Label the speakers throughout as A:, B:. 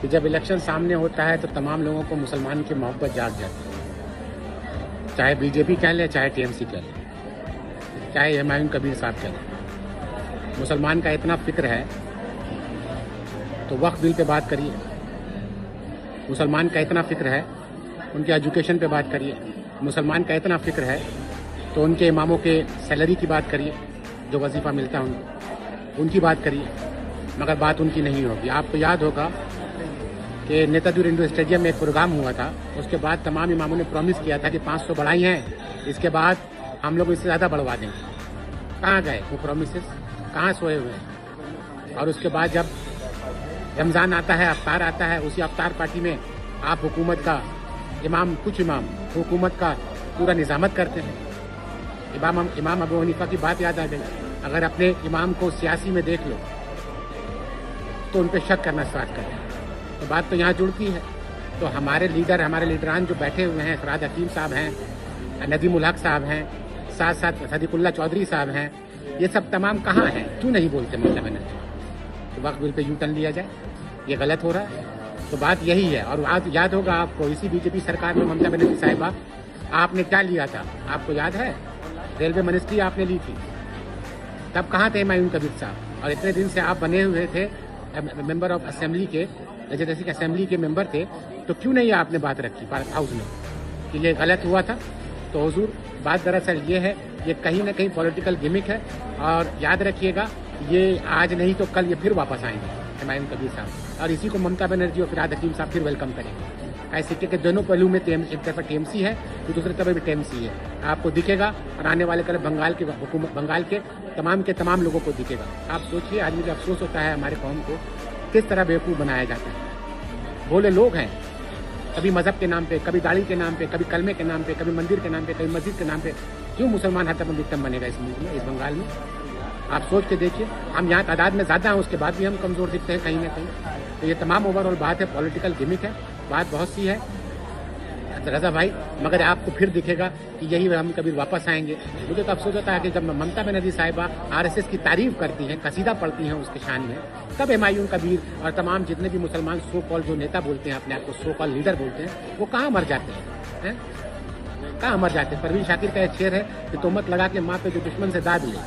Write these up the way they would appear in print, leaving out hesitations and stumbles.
A: कि जब इलेक्शन सामने होता है तो तमाम लोगों को मुसलमान की मोहब्बत जाग जाती है, चाहे बीजेपी कह लें, चाहे टीएमसी कह लें, चाहे हुमायूं कबीर साहब कह लें। मुसलमान का इतना फिक्र है तो वक्फ बिल पे बात करिए। मुसलमान का इतना फिक्र है उनके एजुकेशन पे बात करिए। मुसलमान का इतना फिक्र है तो उनके इमामों के सैलरी की बात करिए, जो वजीफ़ा मिलता है उनको, उनकी बात करिए। मगर बात उनकी नहीं होगी। आपको याद होगा कि नेताजी इंडोर स्टेडियम में एक प्रोग्राम हुआ था, उसके बाद तमाम इमामों ने प्रॉमिस किया था कि 500 बढ़ाई हैं, इसके बाद हम लोग इससे ज़्यादा बढ़वा देंगे। कहाँ गए वो प्रॉमिसेस? कहाँ सोए हुए हैं? और उसके बाद जब रमज़ान आता है, अफ्तार आता है, उसी अफ्तार पार्टी में आप हुकूमत का कुछ इमाम हुकूमत का पूरा निज़ामत करते हैं। इमाम अबू हनीफा की बात याद आ गई। अगर अपने इमाम को सियासी में देख लो तो उन पर शक करना स्टार्ट करें, तो बात तो यहाँ जुड़ती है। तो हमारे लीडरान जो बैठे हुए हैं, फराद हकीम साहब हैं, नदीम उल हक साहब हैं, साथ साथ सदीकुल्ला चौधरी साहब हैं, ये सब तमाम कहाँ हैं? क्यों नहीं बोलते ममता बनर्जी? तो वक्त बिल पे यू टर्न लिया जाए, ये गलत हो रहा है। तो बात यही है। और आज याद होगा आपको, इसी बीजेपी सरकार में ममता बनर्जी साहिबा आपने क्या लिया था? आपको याद है? रेलवे मिनिस्ट्री आपने ली थी। तब कहाँ थे हुमायूं कबीर साहब? और इतने दिन से आप बने हुए थे मेंबर ऑफ असेंबली के, लेजिस्लेटिव असेंबली के मेंबर थे, तो क्यों नहीं आपने बात रखी पार्क हाउस में कि ये गलत हुआ था? तो हुजूर, बात दरअसल ये है, ये कहीं ना कहीं पॉलिटिकल गिमिक है। और याद रखिएगा, ये आज नहीं तो कल ये फिर वापस आएंगे हुमायूं कबीर साहब, और इसी को ममता बनर्जी और फराद हकीम साहब फिर वेलकम करेंगे। सिक्के के दोनों पहलू में एक तरफ टीएमसी है तो दूसरी तरफ भी टीएमसी है, आपको दिखेगा। और आने वाले कल बंगाल के तमाम लोगों को दिखेगा। आप सोचिए, आदमी को अफसोस होता है हमारे कौम को किस तरह बेवकूफ़ बनाया जाता है। भोले लोग हैं, कभी मजहब के नाम पे, कभी दाढ़ी के नाम पे, कभी कलमे के नाम पे, कभी मंदिर के नाम पे, कभी मस्जिद के नाम पे। क्यों मुसलमान हर तरफ विक्टिम बनेगा इस मुल्क में, इस बंगाल में? आप सोच के देखिए। हम यहाँ तादाद में ज़्यादा हैं, उसके बाद भी हम कमज़ोर दिखते हैं कहीं ना कहीं। तो ये तमाम ओवरऑल बात है, पॉलिटिकल गिमिक है, बात बहुत सी है रजा भाई। मगर आपको फिर दिखेगा कि यही हम कभी वापस आएंगे। मुझे तो अफसोस होता है कि जब ममता बनर्जी साहिबा आरएसएस की तारीफ करती हैं, कसीदा पढ़ती हैं उसके शान में, तब हुमायूं कबीर और तमाम जितने भी मुसलमान सो कॉल जो नेता बोलते हैं, अपने आप को सो कॉल लीडर बोलते हैं, वो कहाँ मर जाते हैं? कहाँ मर जाते हैं? परवीन शाकिर का एक शेर है कि तोहमत लगा के माँ पे जो दुश्मन से दाद ले,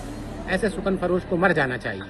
A: ऐसे सुकन फरोश को मर जाना चाहिए।